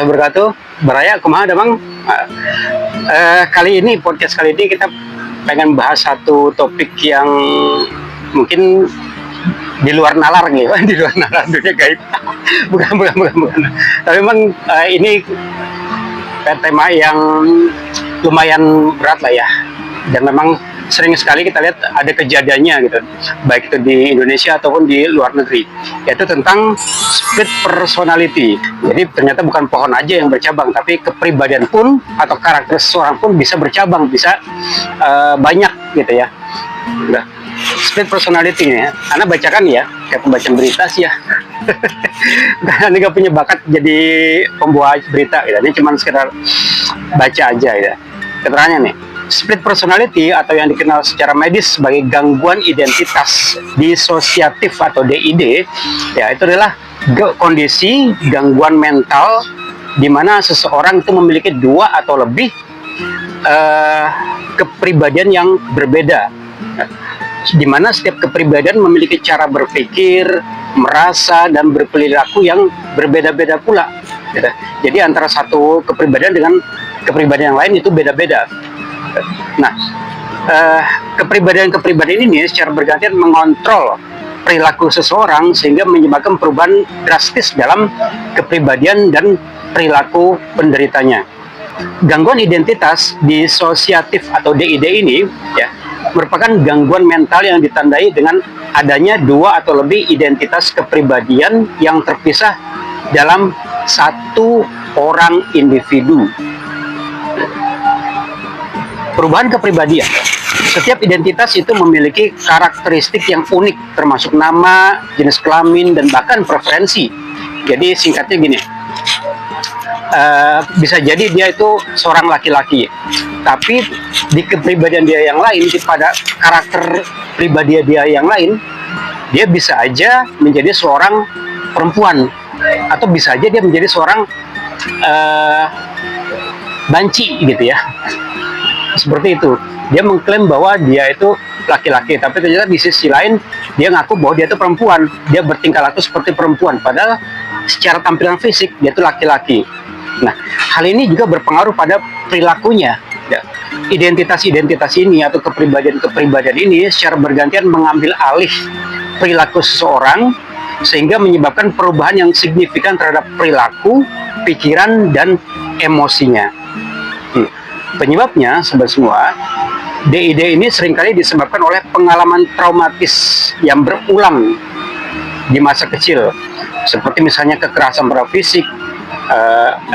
wabarakatuh. Baraya, kumaha damang? Kali ini podcast kali ini kita pengen bahas satu topik yang mungkin di luar nalar gitu, di luar nalar dunia gaib. bukan. Tapi memang ini tema yang lumayan berat lah ya. Dan memang sering sekali kita lihat ada kejadiannya gitu, baik itu di Indonesia ataupun di luar negeri, yaitu tentang split personality. Jadi ternyata bukan pohon aja yang bercabang, tapi kepribadian pun atau karakter seseorang pun bisa bercabang, bisa banyak gitu ya. Udah. Split personality ini, Anda bacakan ya, kayak pembaca berita sih ya. Karena nggak punya bakat jadi pembawa berita gitu. Ini cuma sekedar baca aja ya. Keterangannya nih. Split personality atau yang dikenal secara medis sebagai gangguan identitas disosiatif atau DID, ya itu adalah kondisi gangguan mental di mana seseorang itu memiliki dua atau lebih kepribadian yang berbeda, di mana setiap kepribadian memiliki cara berpikir, merasa, dan berperilaku yang berbeda-beda pula. Jadi antara satu kepribadian dengan kepribadian yang lain itu beda-beda. Nah, kepribadian ini secara bergantian mengontrol perilaku seseorang sehingga menyebabkan perubahan drastis dalam kepribadian dan perilaku penderitanya. Gangguan identitas disosiatif atau DID ini ya merupakan gangguan mental yang ditandai dengan adanya dua atau lebih identitas kepribadian yang terpisah dalam satu orang individu. Perubahan kepribadian. Setiap identitas itu memiliki karakteristik yang unik, termasuk nama, jenis kelamin, dan bahkan preferensi. Jadi singkatnya gini, bisa jadi dia itu seorang laki-laki, tapi di kepribadian dia yang lain, pada karakter pribadi dia yang lain, dia bisa aja menjadi seorang perempuan, atau bisa aja dia menjadi seorang banci gitu ya. Seperti itu, dia mengklaim bahwa dia itu laki-laki, tapi ternyata di sisi lain dia ngaku bahwa dia itu perempuan, dia bertingkah laku seperti perempuan, padahal secara tampilan fisik dia itu laki-laki. Nah, hal ini juga berpengaruh pada perilakunya. Identitas-identitas ini atau kepribadian-kepribadian ini secara bergantian mengambil alih perilaku seseorang sehingga menyebabkan perubahan yang signifikan terhadap perilaku, pikiran, dan emosinya. Penyebabnya, sobat semua, DID ini seringkali disebabkan oleh pengalaman traumatis yang berulang di masa kecil, seperti misalnya kekerasan pada fisik,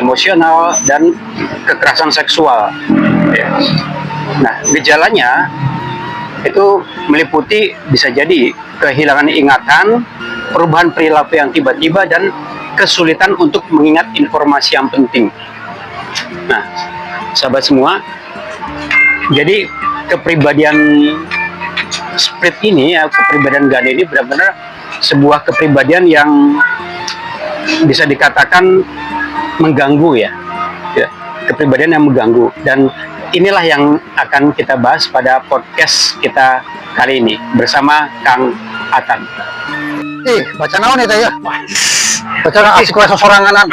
emosional, dan kekerasan seksual. Nah, gejalanya itu meliputi bisa jadi kehilangan ingatan, perubahan perilaku yang tiba-tiba, dan kesulitan untuk mengingat informasi yang penting. Nah, sahabat semua, jadi kepribadian split ini ya, kepribadian ganda ini benar-benar sebuah kepribadian yang bisa dikatakan mengganggu ya, kepribadian yang mengganggu, dan inilah yang akan kita bahas pada podcast kita kali ini bersama Kang Atan. Baca naon itu ya? Baca asik kuasa soranganan.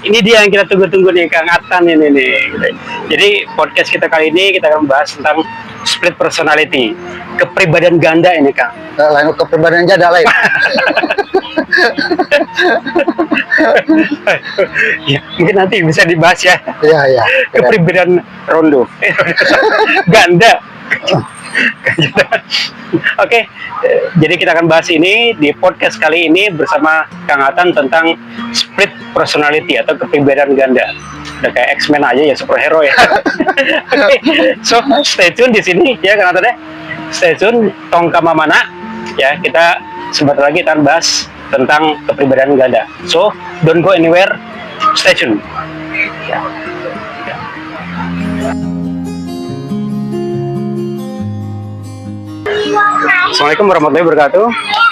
Ini dia yang kita tunggu-tunggu nih, Kang Atan ini nih. Jadi podcast kita kali ini kita akan membahas tentang split personality, kepribadian ganda ini, Kang. Lain kepribadian jada lain. Ya, mungkin nanti bisa dibahas ya. Iya. Kepribadian rondo. Ganda. Oke, jadi kita akan bahas ini di podcast kali ini bersama Kang Atan tentang split personality atau kepribadian ganda. Udah kayak X-Men aja ya, superhero ya. Okay. So stay tune di sini ya Kang Atan ya. Stay tune tong kama mana ya, kita sebentar lagi akan bahas tentang kepribadian ganda. So don't go anywhere, stay tune. Ya. Assalamualaikum warahmatullahi wabarakatuh.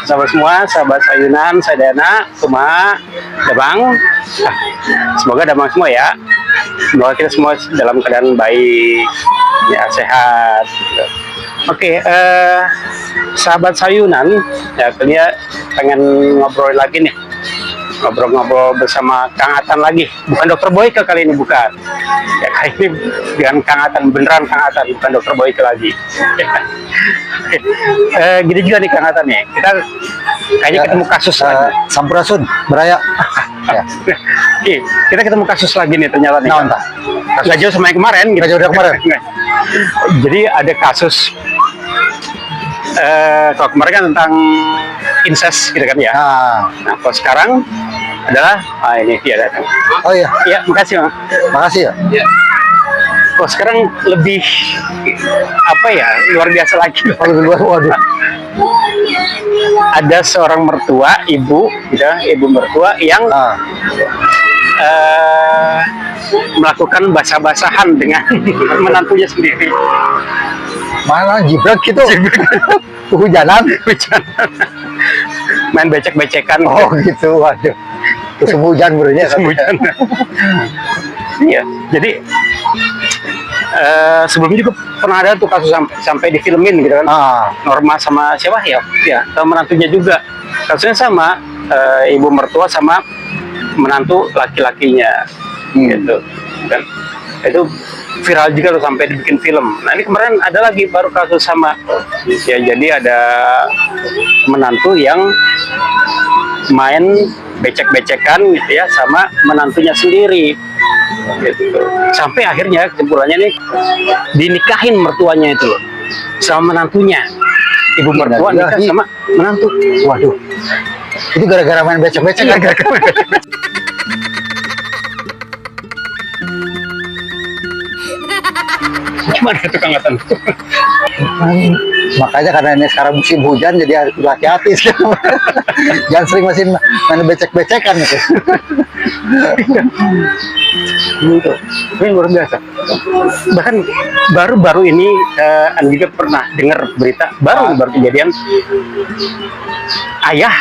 Sahabat semua, sahabat sayunan, sadana, kumaha, dabang. Semoga dabang semua ya. Semoga kita semua dalam keadaan baik, ya sehat. Oke, sahabat sayunan, ya kalian pengen ngobrol lagi nih ngobrol-ngobrol bersama Kang Atan lagi. Bukan Dokter Boyke kali ini, bukan. Ya kali ini dengan Kang Atan, beneran Kang Atan, bukan Dokter Boyke lagi. Gini juga nih Kang Atan nih, kita kayaknya ketemu kasus lagi. Sampurasun, beraya. Ya. Kita ketemu kasus lagi nih ternyata nih. Nah, entah. Nggak jauh sama yang kemarin. Nggak jauh dari kemarin. Jadi ada kasus. Kalau kemarin kan tentang incest gitu kan ya. Nah, kalau sekarang adalah ini dia datang. Oh iya, Ya, makasih Bang. makasih ya. Kalau sekarang lebih apa ya, luar biasa lagi. Oh, lebih luas, waduh. Ada seorang mertua, ibu, gitu, ibu mertua yang melakukan basah-basahan dengan menantunya sendiri. Mana jibrek gitu? Hujanan. Main becek-becekan. Oh gitu, waduh. Musim hujan berarti. Hujan. Iya, jadi sebelumnya juga pernah ada tuh kasus sampai difilmin gitu kan. Norma sama siapa ya? Ya, sama menantunya juga. Kasusnya sama, ibu mertua sama menantu laki-lakinya, gitu. Dan itu viral juga tuh sampai dibikin film. Nah ini kemarin ada lagi baru kasus sama. Ya jadi ada menantu yang main becek-becekan gitu ya sama menantunya sendiri. Gitu. Sampai akhirnya kesimpulannya nih dinikahin mertuanya itu loh sama menantunya. Ibu mertua nikah sama menantu. Waduh. Itu gara-gara main becek-becek kan? Gara-gara main becek-becek. Gimana itu Kang Atan? Makanya karena ini sekarang musim hujan jadi harus hati-hati. Jangan sering masih main becek-becekan gitu. Gitu. Ini luar biasa. Bahkan baru-baru ini Anda juga pernah dengar berita baru kejadian ayah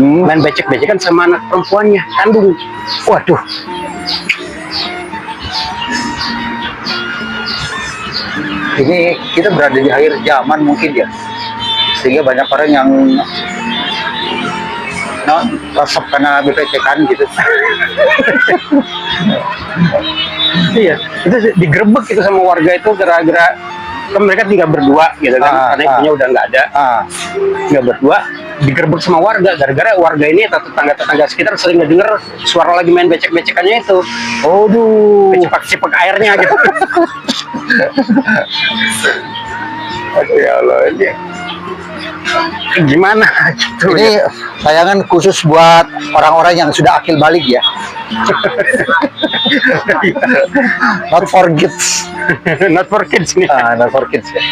main becek-becekan sama anak perempuannya kandung. Waduh. Ini kita berada di akhir zaman mungkin ya, sehingga banyak orang yang resep karena becek-becekan gitu. Iya, itu digerebek itu sama warga itu gara-gara kan mereka tinggal berdua gitu kan, karena ibunya udah nggak ada, tinggal berdua, digerebek sama warga gara-gara warga ini atau tetangga-tetangga sekitar sering ngedenger suara lagi main becek-becekannya itu. Aduh, cipak-cipak airnya gitu. Aduh ya Allah, ini gimana gitu. ini tayangan khusus buat orang-orang yang sudah akil balik ya. Not for kids. Not for kids nih. Not for kids ya.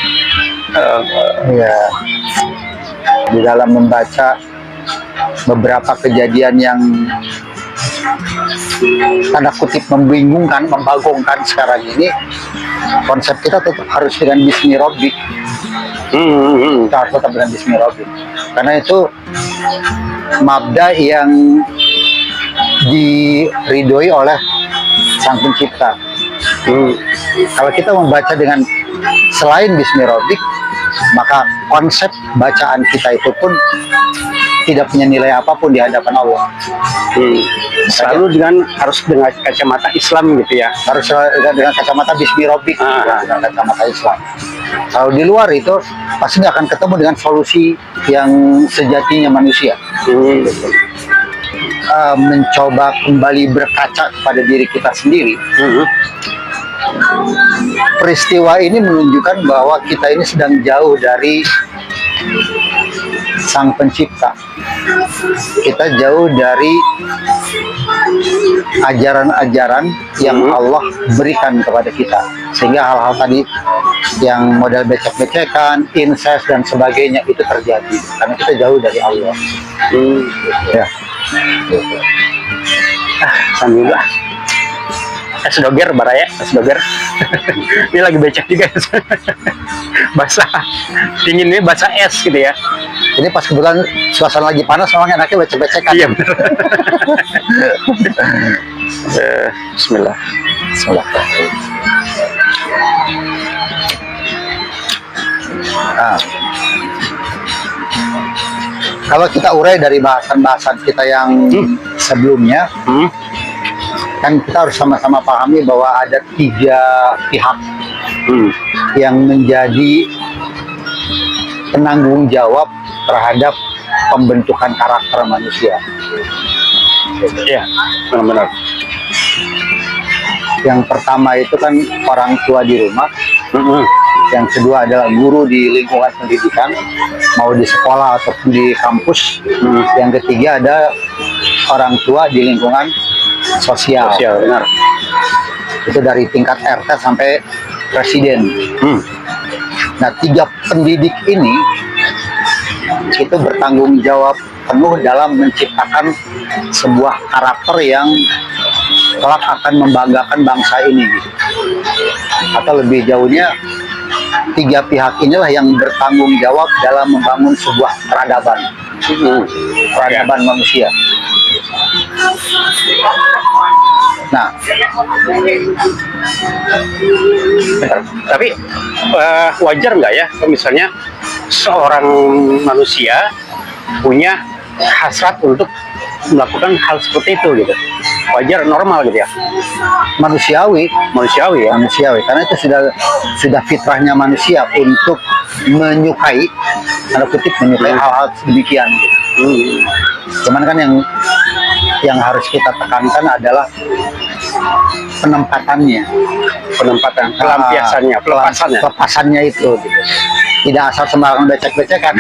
Ya. Di dalam membaca beberapa kejadian yang tanda kutip membingungkan, membagongkan sekarang ini, konsep kita tetap harus dengan Bismi Rabbik. Kita harus tetap dengan Bismi Rabbik. Karena itu mabda yang diridhoi oleh Sang Pencipta. Kalau kita membaca dengan selain Bismi Rabbik, maka konsep bacaan kita itu pun tidak punya nilai apapun di hadapan Allah. Selalu harus dengan kacamata Islam gitu ya. Harus dengan kacamata Bismi Rabbik, dengan kacamata Islam. Kalau di luar itu pasti nggak akan ketemu dengan solusi yang sejatinya manusia. Mencoba kembali berkaca kepada diri kita sendiri. Peristiwa ini menunjukkan bahwa kita ini sedang jauh dari Sang Pencipta. Kita jauh dari ajaran-ajaran yang Allah berikan kepada kita, sehingga hal-hal tadi yang model becek-becekan, incest dan sebagainya itu terjadi karena kita jauh dari Allah. Ya. Sambil es doger baraya, es doger. Ini lagi becek juga. Basah, dingin ini basah es gitu ya. Ini pas kebetulan suasana lagi panas, memang enaknya becek-becekan. Iya benar. Bismillah. Bismillah. Kalau kita urai dari bahasan-bahasan kita yang sebelumnya, kan kita harus sama-sama pahami bahwa ada 3 pihak yang menjadi penanggung jawab terhadap pembentukan karakter manusia. Iya, benar-benar. Yang pertama itu kan orang tua di rumah, yang kedua adalah guru di lingkungan pendidikan, mau di sekolah ataupun di kampus, yang ketiga ada orang tua di lingkungan sosial. Sosial, benar. Itu dari tingkat RT sampai presiden. Nah, 3 pendidik ini itu bertanggung jawab penuh dalam menciptakan sebuah karakter yang kelak akan membanggakan bangsa ini gitu. Atau lebih jauhnya, 3 pihak inilah yang bertanggung jawab dalam membangun sebuah peradaban manusia. Nah, tapi wajar nggak ya kalau misalnya seorang manusia punya hasrat untuk melakukan hal seperti itu gitu? Wajar, normal gitu ya? manusiawi Manusiawi ya? manusiawi, karena itu sudah fitrahnya manusia untuk menyukai, tanda kutip menyukai hal-hal demikian gitu. Cuman kan yang harus kita tekankan adalah penempatannya, pelampiasannya, pelepasannya itu gitu. Tidak asal sembarangan becek-becekan.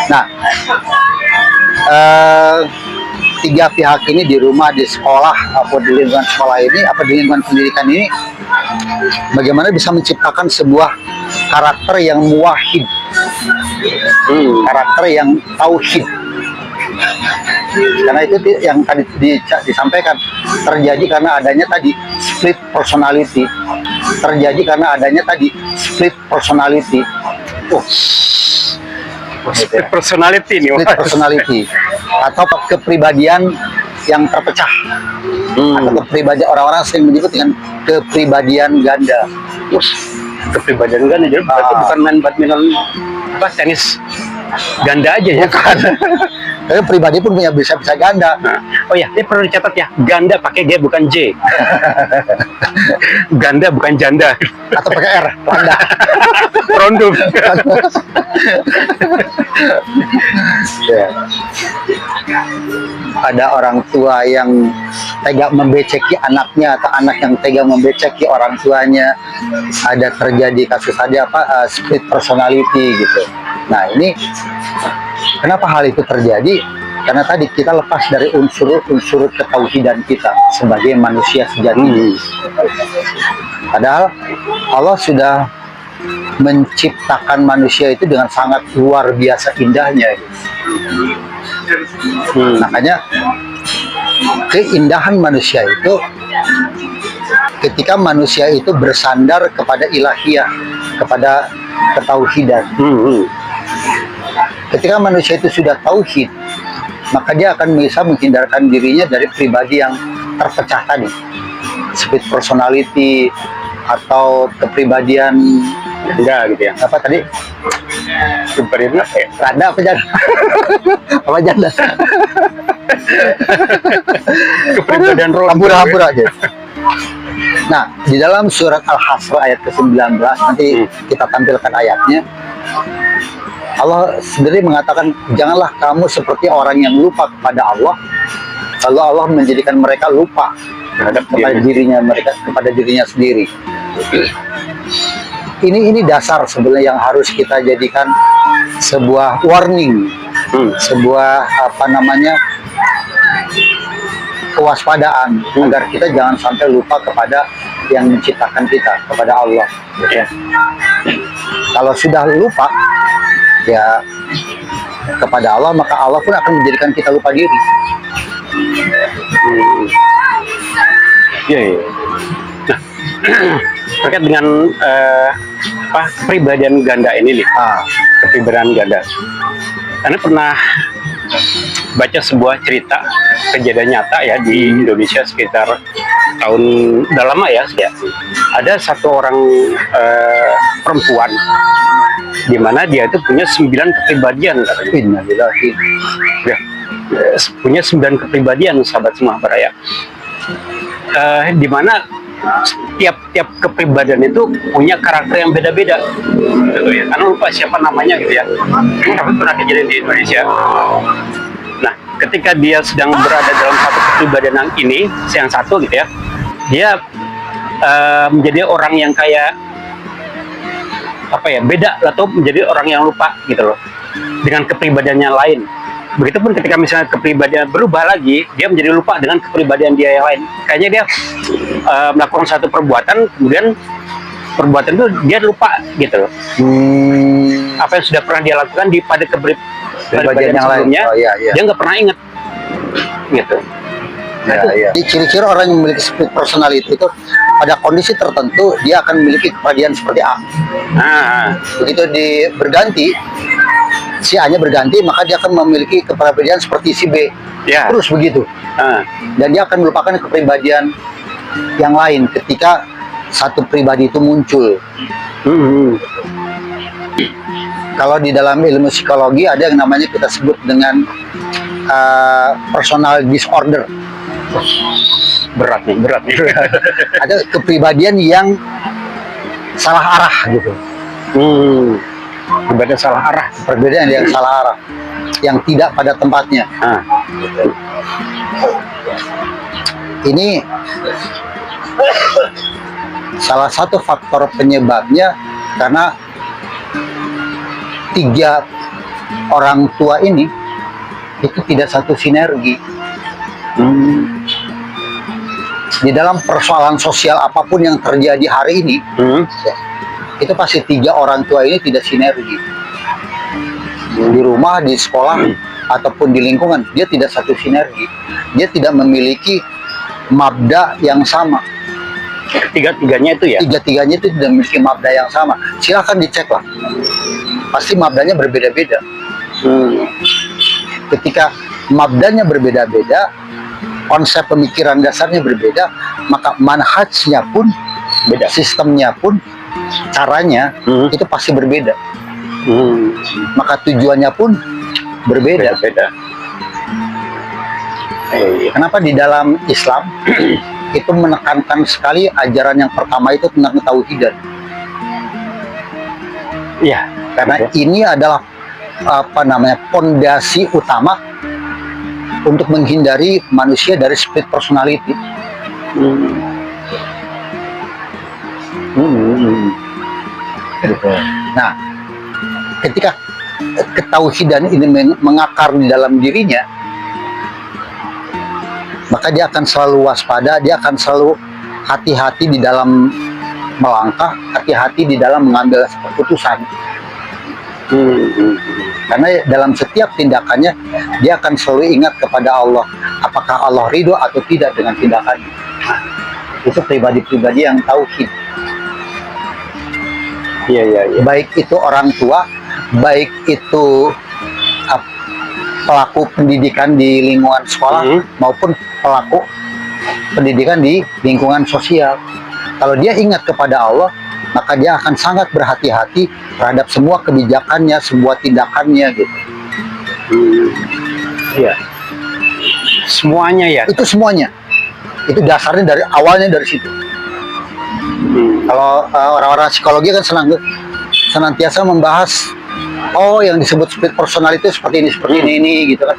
Nah, 3 pihak ini di rumah, di sekolah, atau di lingkungan sekolah ini, apa di lingkungan pendidikan ini, bagaimana bisa menciptakan sebuah karakter yang muwahhid, karakter yang tauhid. Karena itu yang tadi disampaikan, terjadi karena adanya tadi split personality, Split personality nih. Split personality atau kepribadian yang terpecah, atau kepribadian, orang-orang sering menyebut dengan kepribadian ganda. Kepribadian ganda, jadi berarti bukan main badminton, tenis ganda aja ya? Bukan. Tapi pribadi pun punya bisa ganda. Oh ya, ini perlu dicatat ya, ganda pakai G bukan J. Ganda bukan janda. Atau pakai R, ganda. Rondum. Ya. Ada orang tua yang tega membeceki anaknya, atau anak yang tega membeceki orang tuanya. Ada terjadi kasus tadi split personality gitu. Nah, ini kenapa hal itu terjadi? Karena tadi kita lepas dari unsur ketauhidan kita sebagai manusia sejati. Padahal Allah sudah menciptakan manusia itu dengan sangat luar biasa indahnya. Makanya keindahan manusia itu ketika manusia itu bersandar kepada ilahiyah, kepada ketauhidan. Ketika manusia itu sudah tauhid, maka dia akan bisa menghindarkan dirinya dari pribadi yang terpecah tadi, split personality atau kepribadian Enggak gitu ya? apa tadi? Kepribadian apa ya? Rada apa janda? Apa janda? Kepribadian Hambur-hambur aja. Nah, di dalam surat Al-Hasr ayat ke-19, nanti kita tampilkan ayatnya. Allah sendiri mengatakan, janganlah kamu seperti orang yang lupa kepada Allah, lalu Allah menjadikan mereka lupa terhadap kepada dirinya sendiri. Ini dasar sebenarnya yang harus kita jadikan sebuah warning, sebuah kewaspadaan, agar kita jangan sampai lupa kepada yang menciptakan kita, kepada Allah. Ya. Kalau sudah lupa ya kepada Allah, maka Allah pun akan menjadikan kita lupa diri. Iya. Nah, terkait dengan kepribadian ganda ini nih, kepribadian ganda. Anda pernah baca sebuah cerita kejadian nyata ya di Indonesia sekitar tahun udah lama ya, ada satu orang perempuan di mana dia itu punya 9 kepribadian katanya. Ya, punya 9 kepribadian, sahabat semua beraya. Di mana tiap kepribadian itu punya karakter yang beda-beda gitu ya. Karena lupa siapa namanya gitu ya, tapi pernah kejadian di Indonesia. Nah, ketika dia sedang berada dalam satu kepribadian yang ini, yang satu gitu ya, dia menjadi orang yang kayak apa ya, beda atau menjadi orang yang lupa gitu loh dengan kepribadiannya lain. Begitupun ketika misalnya kepribadian berubah lagi, dia menjadi lupa dengan kepribadian dia yang lain. Kayaknya dia melakukan satu perbuatan, kemudian perbuatan itu dia lupa gitu loh. Apa yang sudah pernah dia lakukan pada kepribadian yang sebelumnya, dia nggak pernah ingat gitu. Jadi ciri-ciri orang yang memiliki split personality itu pada kondisi tertentu dia akan memiliki kepribadian seperti A. Begitu berganti, si A-nya berganti, maka dia akan memiliki kepribadian seperti si B. Terus begitu. Dan dia akan melupakan kepribadian yang lain ketika satu pribadi itu muncul. Kalau di dalam ilmu psikologi ada yang namanya kita sebut dengan personal disorder. Berat nih. Ada kepribadian yang salah arah gitu. Perbedaan salah arah. Perbedaan yang salah arah, yang tidak pada tempatnya. Ini salah satu faktor penyebabnya karena 3 orang tua ini itu tidak satu sinergi. Di dalam persoalan sosial apapun yang terjadi hari ini, itu pasti 3 orang tua ini tidak sinergi. Di rumah, di sekolah, ataupun di lingkungan, dia tidak satu sinergi. Dia tidak memiliki mabda yang sama. Tiga-tiganya itu ya? Tiga-tiganya itu tidak memiliki mabda yang sama. Silahkan dicek lah. Pasti mabdanya berbeda-beda. Ketika mabdanya berbeda-beda, konsep pemikiran dasarnya berbeda, maka manhajnya pun beda, sistemnya pun, caranya itu pasti berbeda. Maka tujuannya pun berbeda. Kenapa di dalam Islam itu menekankan sekali ajaran yang pertama itu tentang ketauhidan? Ya, karena ini adalah pondasi utama untuk menghindari manusia dari split personality. Nah, ketika ketauhidan ini mengakar di dalam dirinya, maka dia akan selalu waspada, dia akan selalu hati-hati di dalam melangkah, hati-hati di dalam mengambil keputusan. Karena dalam setiap tindakannya dia akan selalu ingat kepada Allah, apakah Allah ridho atau tidak dengan tindakannya. Itu pribadi-pribadi yang tauhid. Baik itu orang tua, baik itu pelaku pendidikan di lingkungan sekolah maupun pelaku pendidikan di lingkungan sosial. Kalau dia ingat kepada Allah, maka dia akan sangat berhati-hati terhadap semua kebijakannya, semua tindakannya gitu. Semuanya ya? Itu semuanya. Itu dasarnya dari awalnya dari situ. Kalau orang-orang psikologi kan senantiasa membahas, yang disebut split personality seperti ini gitu kan.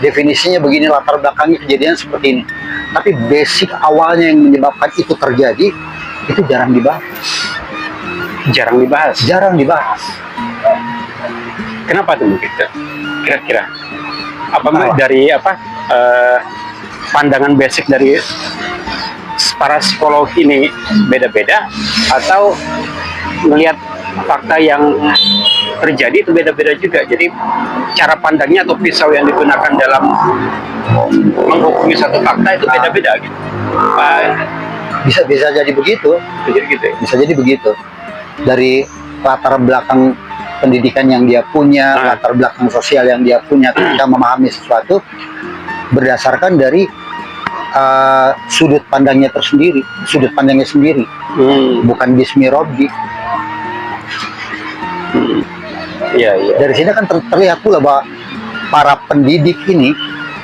Definisinya begini, latar belakangnya kejadian seperti ini. Tapi basic awalnya yang menyebabkan itu terjadi, itu jarang dibahas. Jarang dibahas. Kenapa tuh mungkin? Kira-kira dari pandangan basic dari para psikolog ini beda-beda, atau melihat fakta yang terjadi itu beda-beda juga. Jadi cara pandangnya atau pisau yang digunakan dalam menghukumi satu fakta itu beda-beda gitu. Bisa jadi begitu. Bisa jadi begitu. Dari latar belakang pendidikan yang dia punya, latar belakang sosial yang dia punya ketika memahami sesuatu, berdasarkan dari sudut pandangnya sendiri, bukan Bismi Robbi. Iya, iya. Dari sini kan terlihat pula bahwa para pendidik ini,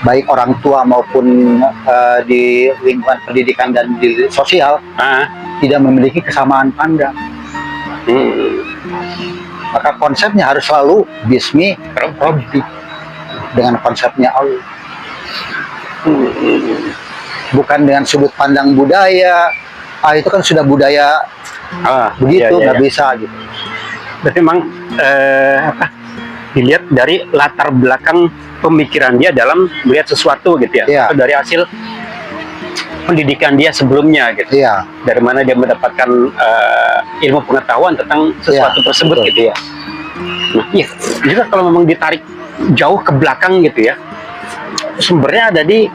baik orang tua maupun di lingkungan pendidikan dan di sosial, tidak memiliki kesamaan pandang. Maka konsepnya harus selalu Bismi Robbi dengan konsepnya Allah. Bukan dengan sudut pandang budaya. Itu kan sudah budaya begitu, nggak bisa gitu. Berarti memang dilihat dari latar belakang pemikiran dia dalam melihat sesuatu gitu ya, Iya. atau dari hasil pendidikan dia sebelumnya gitu. Iya, Dari mana dia mendapatkan ilmu pengetahuan tentang sesuatu Iya, tersebut betul. gitu ya. Nah, iya, juga kalau memang ditarik jauh ke belakang gitu ya, sumbernya ada di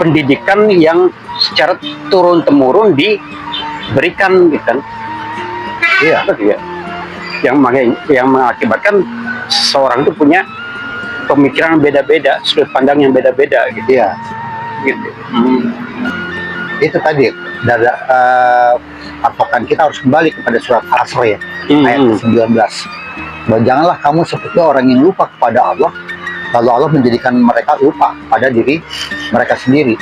pendidikan yang secara turun temurun diberikan gitu kan. iya, Gitu ya. Yang mengakibatkan seseorang itu punya pemikiran beda-beda, sudut pandang yang beda-beda gitu. iya. Gitu. Itu tadi dari patokan kita harus kembali kepada surat Asr ya, ayat 19. Bahwa janganlah kamu seperti orang yang lupa kepada Allah, lalu Allah menjadikan mereka lupa pada diri mereka sendiri.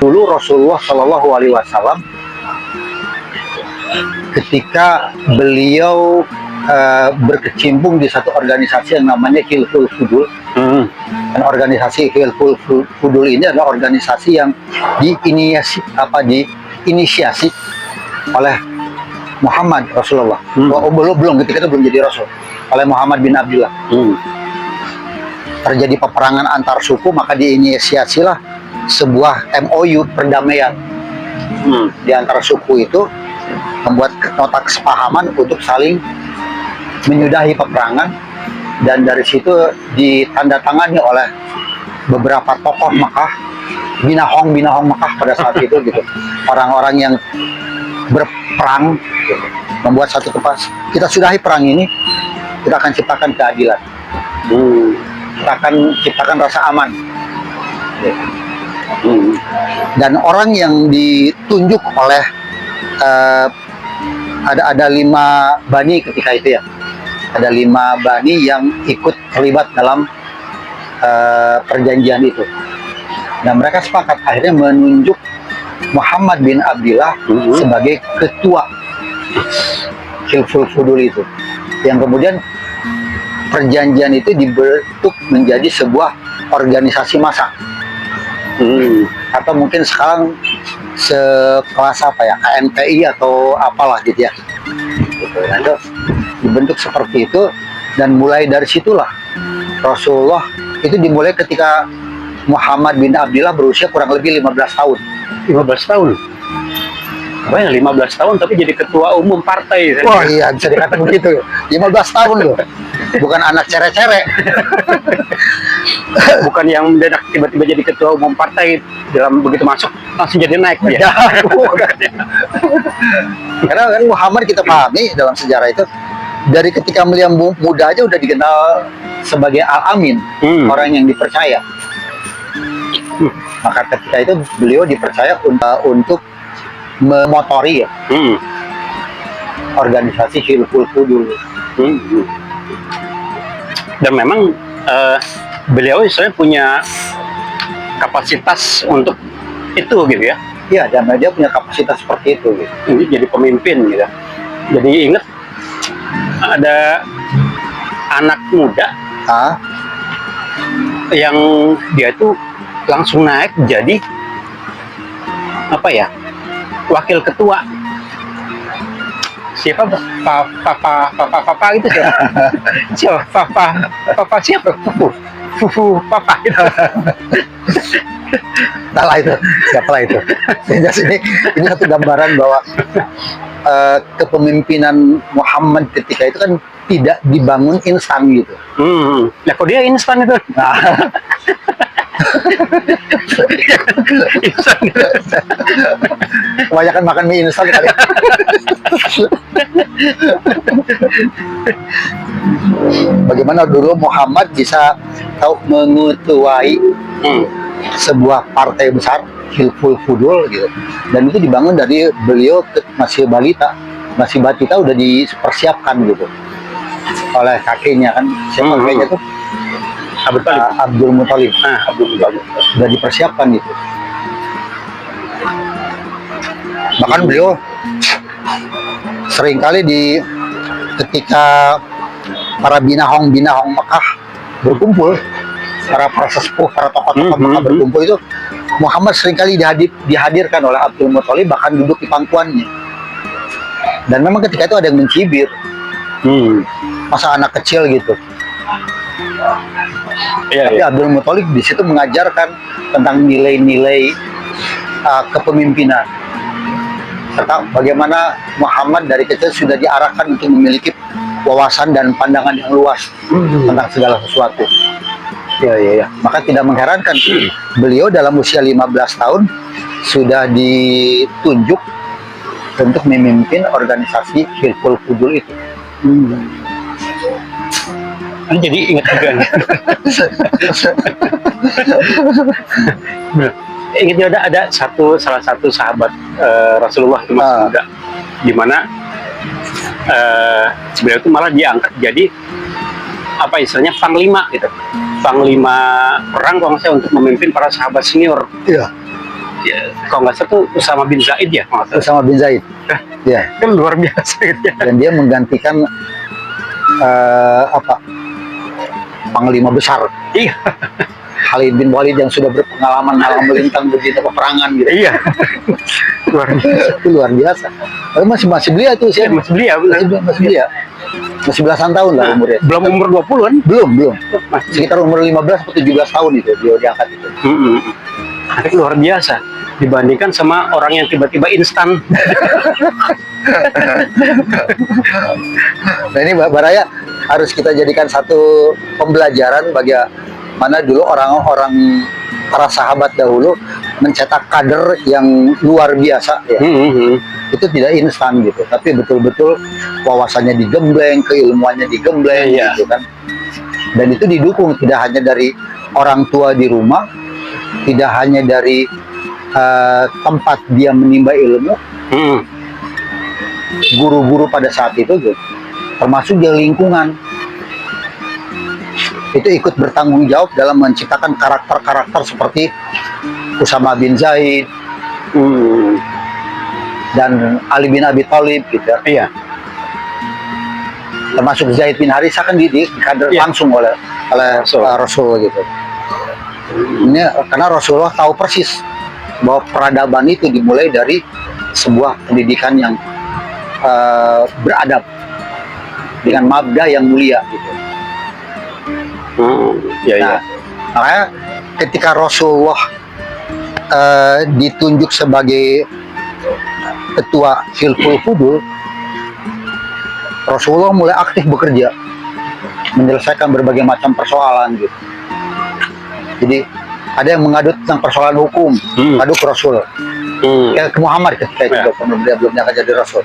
Dulu Rasulullah Shallallahu Alaihi Wasallam ketika beliau berkecimpung di satu organisasi yang namanya Hilful Fudul. Dan organisasi Hilful Fudul ini adalah organisasi yang diinisiasi oleh Muhammad Rasulullah. Belum ketika itu belum jadi Rasul, oleh Muhammad bin Abdullah. Terjadi peperangan antar suku, maka diinisiasilah sebuah MOU perdamaian di antara suku itu, membuat nota kesepahaman untuk saling menyudahi peperangan, dan dari situ ditandatangani oleh beberapa tokoh Mekah, binahong Mekah pada saat itu gitu, orang-orang yang berperang gitu, membuat satu kepas, kita sudahi perang ini, kita akan ciptakan keadilan, kita akan ciptakan rasa aman gitu. Dan orang yang ditunjuk oleh ada 5 bani ketika itu ya, ada 5 bani yang ikut terlibat dalam perjanjian itu. Dan mereka sepakat akhirnya menunjuk Muhammad bin Abdullah sebagai ketua Hilful Fudul itu. Yang kemudian perjanjian itu dibentuk menjadi sebuah organisasi massa. Atau mungkin sekarang sekelas apa ya, KNPI atau apalah gitu ya. Nah, itu dibentuk seperti itu, dan mulai dari situlah Rasulullah itu dimulai ketika Muhammad bin Abdullah berusia kurang lebih 15 tahun. 15 tahun. Banyak 15 tahun tapi jadi ketua umum partai. Wah iya, bisa dikatakan begitu. 15 tahun loh. Bukan anak cere-cere. Bukan yang mendadak tiba-tiba jadi ketua umum partai, dalam begitu masuk langsung jadi naik dia. Karena kan Muhammad kita pahami dalam sejarah itu, dari ketika beliau muda aja udah dikenal sebagai Al-Amin, orang yang dipercaya. Maka ketika itu beliau dipercaya untuk memotori ya, organisasi Hilful Fudul. Dan memang beliau istilahnya punya kapasitas untuk itu gitu ya. Iya, dan dia punya kapasitas seperti itu gitu. Ini jadi pemimpin gitu. Jadi ingat ada anak muda yang dia itu langsung naik jadi apa ya, wakil ketua. Siapa? Papa gitu siapa? Siapa? Papa siapa? Fufu Papa gitu. Salah itu, siapalah itu. Ini satu gambaran bahwa kepemimpinan Muhammad ketika itu kan tidak dibangun instan gitu. Nah, kok dia instan itu? Nah, Instan gitu. kebanyakan makan mie instan kali. Bagaimana dulu Muhammad bisa tahu mengetuai sebuah partai besar Hilful Fudul gitu, dan itu dibangun dari beliau masih batita udah dipersiapkan gitu oleh kakeknya kan, siapa kakeknya tuh Abdul Muthalib. Abdul Muthalib Udah dipersiapkan gitu. Bahkan beliau seringkali ketika para binahong Mekah berkumpul, para sesepuh, para tokoh-tokoh Mekah berkumpul itu, Muhammad seringkali dihadirkan oleh Abdul Muthalib, bahkan duduk di pangkuannya. Dan memang ketika itu ada yang mencibir, masa anak kecil gitu. Tapi Abdul Muthalib di situ mengajarkan tentang nilai-nilai kepemimpinan, serta bagaimana Muhammad dari kecil sudah diarahkan untuk memiliki wawasan dan pandangan yang luas tentang segala sesuatu. Maka tidak mengherankan beliau dalam usia 15 tahun sudah ditunjuk untuk memimpin organisasi Hilful Fudul itu. Jadi ingat juga nih. Ingat juga ada salah satu sahabat Rasulullah itu masih muda, di mana beliau itu malah diangkat jadi apa istilahnya panglima gitu, panglima perang kalau nggak salah untuk memimpin para sahabat senior. Iya. Ya, kalau nggak salah tuh Usama bin Zaid ya, Usama bin Zaid. Ya. Kan luar biasa gitu ya. Dan dia menggantikan panglima besar. Iya. Khalid bin Walid yang sudah berpengalaman dalam melintang begitu peperangan gitu. Iya. Luar biasa. Itu luar biasa. Tapi masih belia tuh sih. Masih belia. Masih belia. Masih belasan tahun lah umurnya. Belum umur 20-an? Belum. Sekitar umur 15 atau 17 tahun itu dia diangkat itu. Tapi luar biasa dibandingkan sama orang yang tiba-tiba instan. Nah ini Mbak Baraya harus kita jadikan satu pembelajaran bagaimana dulu orang-orang para sahabat dahulu mencetak kader yang luar biasa ya. Itu tidak instan gitu, tapi betul-betul wawasannya digembleng, keilmuannya digembleng gitu kan. Dan itu didukung tidak hanya dari orang tua di rumah, tidak hanya dari tempat dia menimba ilmu, guru-guru pada saat itu gitu, termasuk di lingkungan itu ikut bertanggung jawab dalam menciptakan karakter-karakter seperti Usama bin Zaid dan Ali bin Abi Thalib gitu. Iya. Termasuk Zaid bin Harithah kan dikader langsung oleh Rasul gitu. Ini karena Rasulullah tahu persis bahwa peradaban itu dimulai dari sebuah pendidikan yang beradab dengan mabda yang mulia gitu. Nah, makanya ketika Rasulullah ditunjuk sebagai ketua Hilful Fudul, Rasulullah mulai aktif bekerja menyelesaikan berbagai macam persoalan gitu. Jadi ada yang mengadu tentang persoalan hukum, ngadu ke Rasul, ke Muhammad ketika itu belum diangkat jadi Rasul.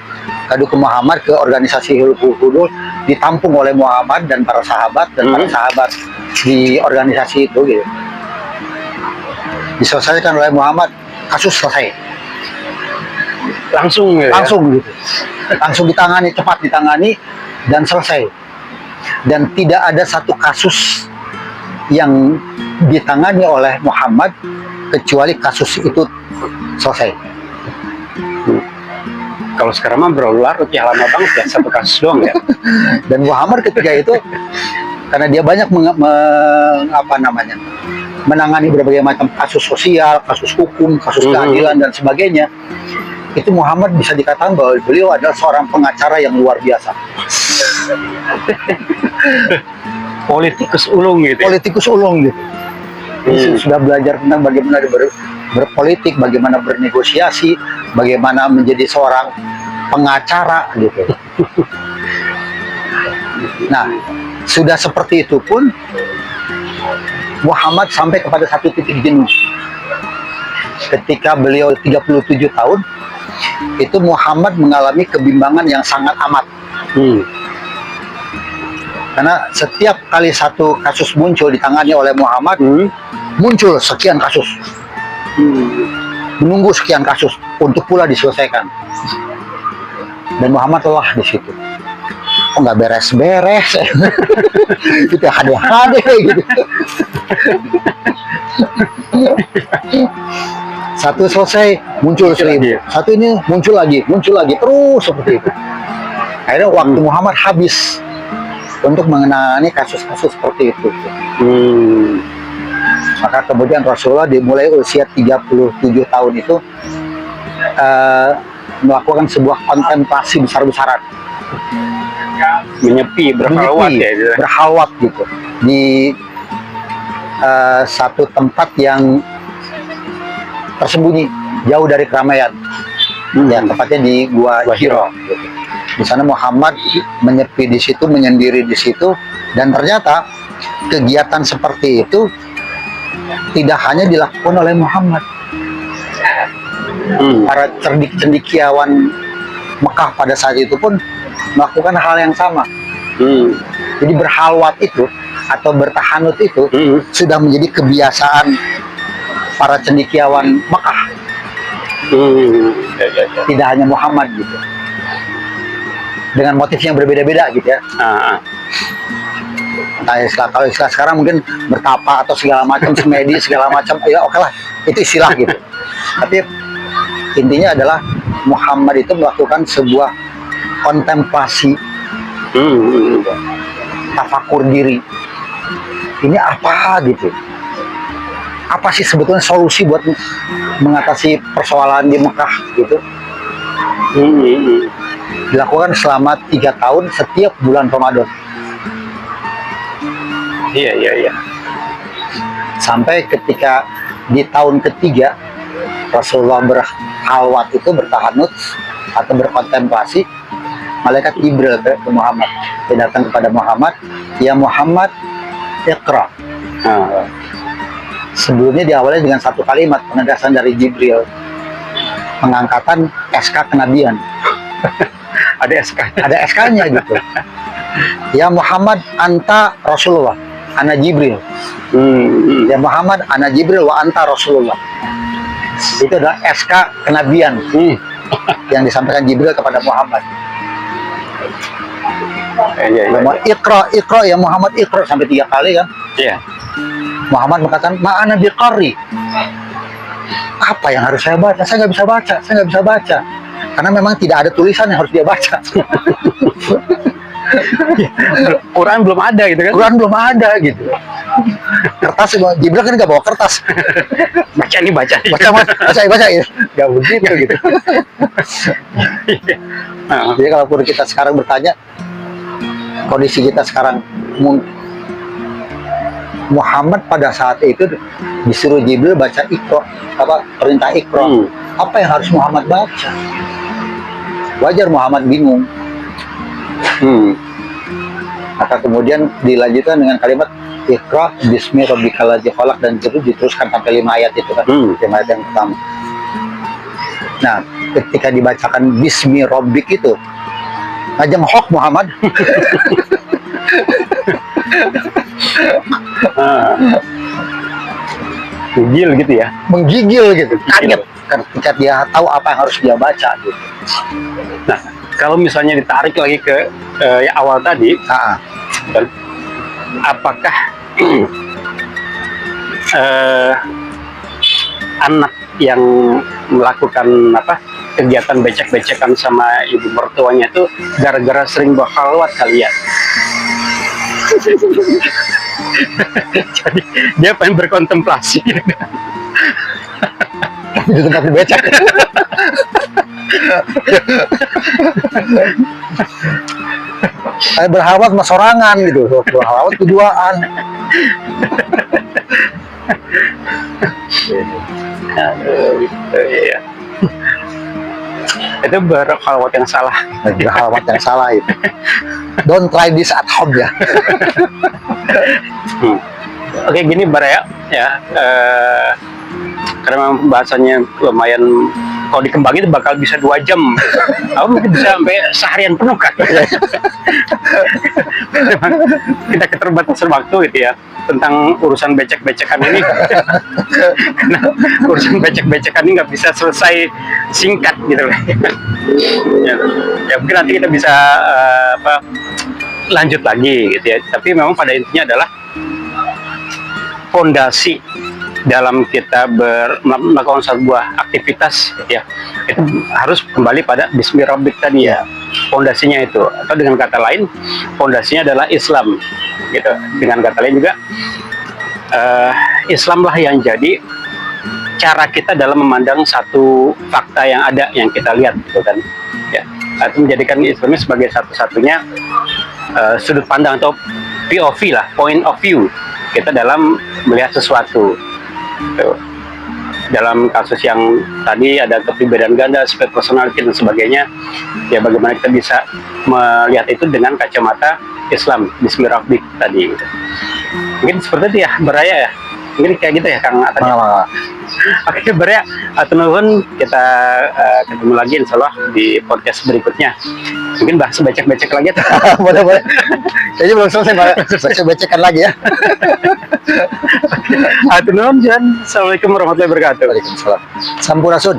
Ngadu ke Muhammad, ke organisasi Hilful Fudul, ditampung oleh Muhammad dan para sahabat para sahabat di organisasi itu gitu. Diselesaikan oleh Muhammad, kasus selesai. Langsung gitu. Langsung ditangani, cepat ditangani dan selesai. Dan tidak ada satu kasus yang ditangani oleh Muhammad kecuali kasus itu selesai. Kalau sekarang mah berlarut ya, lama banget ya, satu kasus doang ya. Dan Muhammad ketika itu karena dia banyak menangani berbagai macam kasus sosial, kasus hukum, kasus keadilan dan sebagainya, itu Muhammad bisa dikatakan bahwa beliau adalah seorang pengacara yang luar biasa. Politikus ulung gitu. Politikus ulung gitu. Sudah belajar tentang bagaimana berpolitik, bagaimana bernegosiasi, bagaimana menjadi seorang pengacara gitu. Nah, sudah seperti itu pun Muhammad sampai kepada satu titik jenuh. Ketika beliau 37 tahun, itu Muhammad mengalami kebimbangan yang sangat amat. Karena setiap kali satu kasus muncul ditangani oleh Muhammad, muncul sekian kasus, menunggu sekian kasus untuk pula diselesaikan. Dan Muhammad lelah di situ. Oh, nggak beres-beres, itu hade-hade gitu. Satu selesai muncul 1000, satu ini muncul lagi terus seperti itu. Akhirnya waktu Muhammad habis untuk mengenani kasus-kasus seperti itu. Maka kemudian Rasulullah dimulai usia 37 tahun itu melakukan sebuah kontemplasi besar-besaran, Menyepi, berhalwat ya itu. berhalwat gitu di satu tempat yang tersembunyi jauh dari keramaian. Ya, tepatnya di Gua Hiro. Gitu. Di sana Muhammad menyepi di situ, menyendiri di situ, dan ternyata kegiatan seperti itu tidak hanya dilakukan oleh Muhammad. Para cendikiawan Mekah pada saat itu pun melakukan hal yang sama. Jadi berhalwat itu atau bertahanut itu sudah menjadi kebiasaan para cendikiawan Mekah. Tidak hanya Muhammad gitu. Dengan motif yang berbeda-beda gitu ya. Entah istilah, kalau istilah sekarang mungkin bertapa atau segala macam, semedi segala macam, ya oke lah, itu istilah gitu. Tapi intinya adalah Muhammad itu melakukan sebuah kontemplasi, tafakur diri. Ini apa gitu? Apa sih sebetulnya solusi buat mengatasi persoalan di Mekah gitu? Dilakukan selama 3 tahun setiap bulan Ramadan. Iya. Sampai ketika di tahun ketiga Rasulullah berhalwat itu, bertahanut atau berkontemplasi, malaikat Jibril ke Muhammad, dia datang kepada Muhammad, ya Muhammad, iqra. Sebelumnya diawali dengan satu kalimat penegasan dari Jibril, pengangkatan SK kenabian. Ada SK. Ada SK-nya gitu. Ya Muhammad, anta Rasulullah, ana Jibril. Ya Muhammad, ana Jibril wa anta Rasulullah. Itu adalah SK kenabian yang disampaikan Jibril kepada Muhammad. Iqra ya Muhammad, iqra sampai 3 kali kan. Iya. Muhammad mengatakan, ma'ana biqari. Apa yang harus saya baca? Saya nggak bisa baca. Karena memang tidak ada tulisan yang harus dia baca. Quran belum ada gitu kan? Quran belum ada gitu. Kertas, Jibril kan nggak bawa kertas. Baca ya. Nggak begitu gitu. Jadi kalau kita sekarang bertanya, kondisi kita sekarang, Muhammad pada saat itu disuruh Jibril baca Iqra, perintah Iqra. Apa yang harus Muhammad baca? Wajar Muhammad bingung. Maka kemudian dilanjutkan dengan kalimat Iqra bismi rabbikal ladzi khalaq, dan itu diteruskan sampai 5 ayat itu kan. 5 ayat yang pertama. Nah, ketika dibacakan bismi rabbik itu, ngajeng hok Muhammad. Menggigil gitu ya? Menggigil gitu, kaget ketika dia tahu apa yang harus dia baca gitu. Nah, kalau misalnya ditarik lagi ke yang awal tadi, apakah anak yang melakukan kegiatan becek-becekan sama ibu mertuanya itu gara-gara sering berhalwat kali ya? Jadi dia pengen berkontemplasi di tempat becek. Saya berhalwat sama sorangan gitu, berhalwat keduaan. Iya. Itu berhalwat yang salah. Berhalwat yang salah itu. Don't try this at home ya. Oke, gini Bara ya, karena memang pembahasannya lumayan kalau dikembangin itu bakal bisa 2 jam. Aku mungkin bisa sampai seharian penuh kan. Memang kita keterbatasan waktu gitu ya tentang urusan becek-becekan ini. Karena urusan becek-becekan ini nggak bisa selesai singkat gitu loh. Ya mungkin nanti kita bisa lanjut lagi gitu ya. Tapi memang pada intinya adalah fondasi dalam kita melakukan sebuah aktivitas ya, itu harus kembali pada Bismillahirrahmanirrahim tadi ya, fondasinya itu. Atau dengan kata lain fondasinya adalah Islam gitu. Dengan kata lain juga Islamlah yang jadi cara kita dalam memandang satu fakta yang ada, yang kita lihat gitu kan ya. Itu menjadikan Islam sebagai satu-satunya sudut pandang atau POV lah, point of view kita dalam melihat sesuatu. Tuh. Dalam kasus yang tadi ada kepribadian ganda, split personality dan sebagainya, ya bagaimana kita bisa melihat itu dengan kacamata Islam, Bismillahirrahmanirrahim tadi. Gitu. Mungkin seperti itu ya, Beraya ya. Mungkin kayak gitu ya, Kang Atan. Oke, Beraya, nuhun, kita ketemu lagi insya Allah di podcast berikutnya. Mungkin bahas becek-becek lagi. Boleh. Jadi belum selesai, baca-bacakan lagi ya. Nuhun, Assalamualaikum warahmatullahi wabarakatuh. Waalaikumsalam. Sampurasun.